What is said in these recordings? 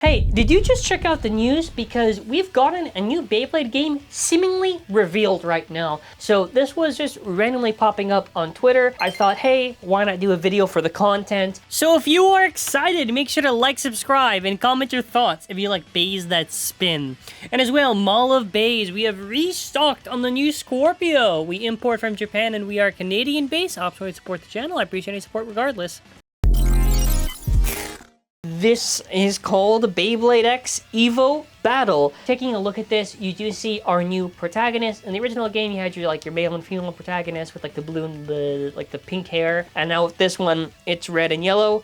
Hey, did you just check out the news? Because we've gotten a new Beyblade game seemingly revealed right now. So this was just randomly popping up on Twitter. I thought, hey, why not do a video for the content? So if you are excited, make sure to like, subscribe, and comment your thoughts if you like bays that spin. And as well, Mall of Bays, we have restocked on the new Scorpio. We import from Japan and we are Canadian based. Optionally support the channel. I appreciate any support regardless. This is called Beyblade X EVO Battle. Taking a look at this, you do see our new protagonist. In the original game, you had your male and female protagonist with like the blue and the pink hair, and now with this one, it's red and yellow.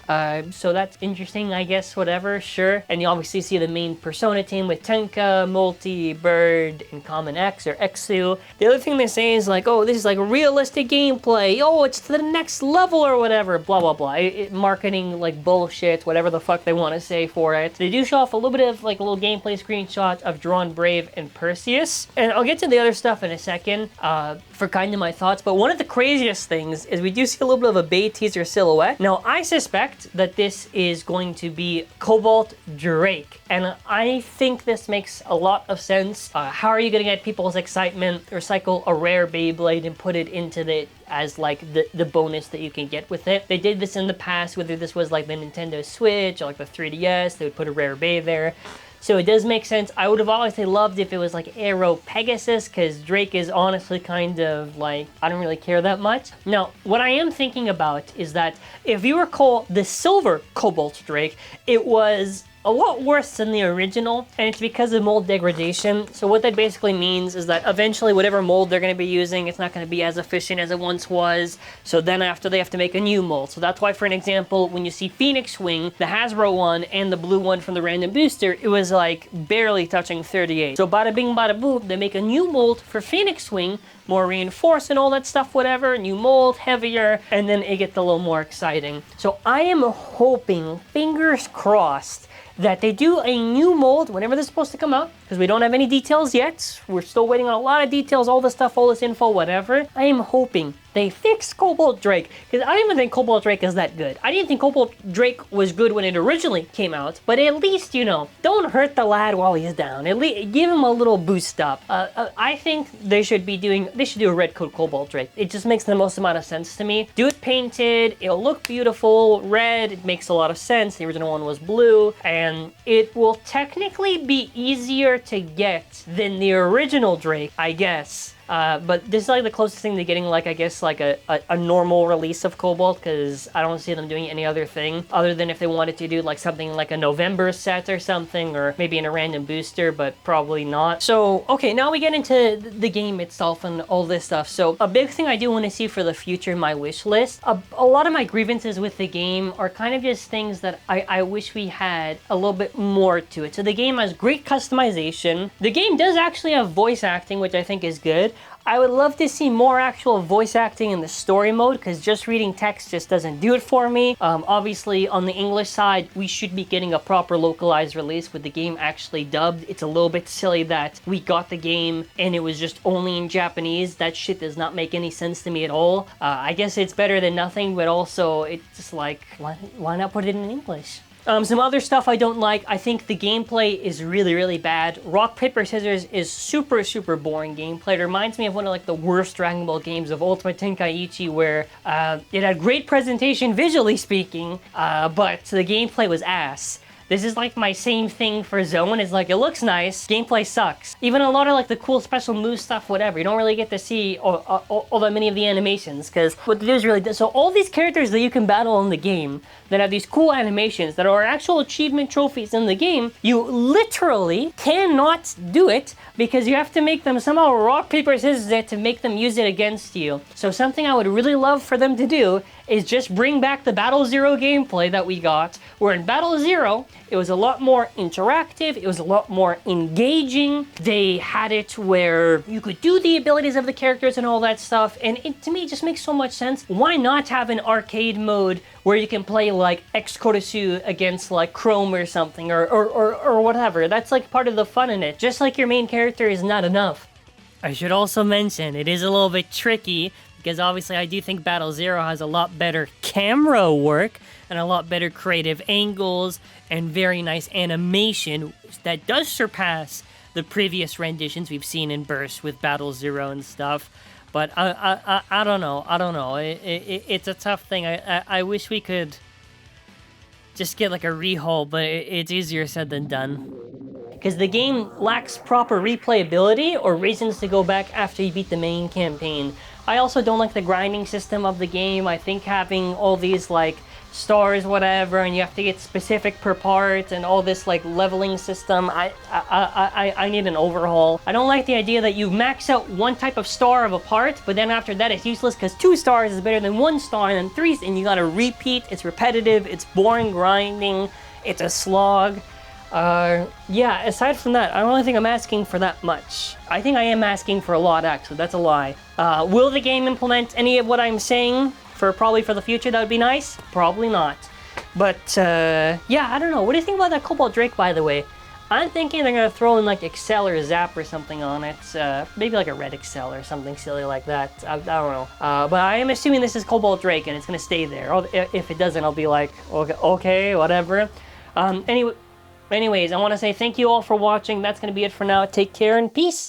So that's interesting, I guess. Whatever, sure. And you obviously see the main Persona team with Tenka, Multi, Bird, and Common X or Exu. The other thing they say is like, oh, this is like realistic gameplay. Oh, it's to the next level or whatever. Blah blah blah. Marketing like bullshit, whatever the fuck they want to say for it. They do show off a little bit of like a little gameplay screenshot of Drawn Brave and Perseus, and I'll get to the other stuff in a second for kind of my thoughts. But one of the craziest things is we do see a little bit of a Bay teaser silhouette. Now I suspect that this is going to be Cobalt Drake, and I think this makes a lot of sense. How are you going to get people's excitement? Recycle a rare Beyblade and put it into the as like the bonus that you can get with it. They did this in the past, whether this was like the Nintendo Switch or like the 3DS, they would put a rare Bay there. So it does make sense. I would have obviously loved if it was like Aero Pegasus, because Drake is honestly kind of like, I don't really care that much. Now, what I am thinking about is that if you recall the silver Cobalt Drake, it was a lot worse than the original, and it's because of mold degradation. So what that basically means is that eventually whatever mold they're going to be using, it's not going to be as efficient as it once was. So then after they have to make a new mold. So that's why, for an example, when you see Phoenix Wing, the Hasbro one and the blue one from the random booster, it was like barely touching 38. So bada bing bada boop, they make a new mold for Phoenix Wing, more reinforced and all that stuff, whatever, new mold, heavier, and then it gets a little more exciting. So I am hoping, fingers crossed, that they do a new mold whenever this is supposed to come out, because we don't have any details yet. We're still waiting on a lot of details, all this stuff, all this info, whatever. I am hoping they fix Cobalt Drake, because I don't even think Cobalt Drake is that good. I didn't think Cobalt Drake was good when it originally came out, but at least, you know, don't hurt the lad while he's down. At least give him a little boost up. I think they should do a red coat Cobalt Drake. It just makes the most amount of sense to me. Do it painted, it'll look beautiful. Red, it makes a lot of sense. The original one was blue, and it will technically be easier to get than the original Drake, I guess. But this is like the closest thing to getting like, I guess, like a normal release of Cobalt, because I don't see them doing any other thing other than if they wanted to do like something like a November set or something, or maybe in a random booster, but probably not. So, okay, now we get into the game itself and all this stuff. So a big thing I do want to see for the future in my wish list, a lot of my grievances with the game are kind of just things that I wish we had a little bit more to it. So the game has great customization. The game does actually have voice acting, which I think is good. I would love to see more actual voice acting in the story mode, because just reading text just doesn't do it for me. Obviously, on the English side, we should be getting a proper localized release with the game actually dubbed. It's a little bit silly that we got the game and it was just only in Japanese. That shit does not make any sense to me at all. I guess it's better than nothing, but also it's just like, why not put it in English? Some other stuff I don't like. I think the gameplay is really bad. Rock, paper, scissors is super boring gameplay. It reminds me of one of like the worst Dragon Ball games of Ultimate Tenkaichi, where it had great presentation visually speaking, but the gameplay was ass. This is like my same thing for Zone. It's like, it looks nice, gameplay sucks. Even a lot of like the cool special move stuff, whatever, you don't really get to see all that many of the animations, because what they do is really, so all these characters that you can battle in the game that have these cool animations that are actual achievement trophies in the game, you literally cannot do it because you have to make them somehow rock, paper, scissors to make them use it against you. So something I would really love for them to do is just bring back the Battle Zero gameplay that we got, where in Battle Zero, it was a lot more interactive, it was a lot more engaging. They had it where you could do the abilities of the characters and all that stuff, and it, to me, just makes so much sense. Why not have an arcade mode where you can play like X-Kodesu against like Chrome or something, or whatever? That's like part of the fun in it. Just like your main character is not enough. I should also mention, it is a little bit tricky, because obviously I do think Battle Zero has a lot better camera work and a lot better creative angles and very nice animation that does surpass the previous renditions we've seen in Burst with Battle Zero and stuff. But I don't know. It's a tough thing. I wish we could just get like a rehaul, but it's easier said than done. Because the game lacks proper replayability or reasons to go back after you beat the main campaign. I also don't like the grinding system of the game. I think having all these like stars, whatever, and you have to get specific per part and all this like leveling system, I need an overhaul. I don't like the idea that you max out one type of star of a part, but then after that it's useless because 2 stars is better than 1 star, and then 3, and you gotta repeat. It's repetitive, it's boring grinding, it's a slog. Yeah, aside from that, I don't really think I'm asking for that much. I think I am asking for a lot, actually. That's a lie. Will the game implement any of what I'm saying probably for the future? That would be nice. Probably not. But, yeah, I don't know. What do you think about that Cobalt Drake, by the way? I'm thinking they're gonna throw in, like, Excel or Zap or something on it. Maybe like a Red Excel or something silly like that. I don't know. But I am assuming this is Cobalt Drake and it's gonna stay there. If it doesn't, I'll be like, okay, whatever. Anyways, I want to say thank you all for watching. That's going to be it for now. Take care and peace.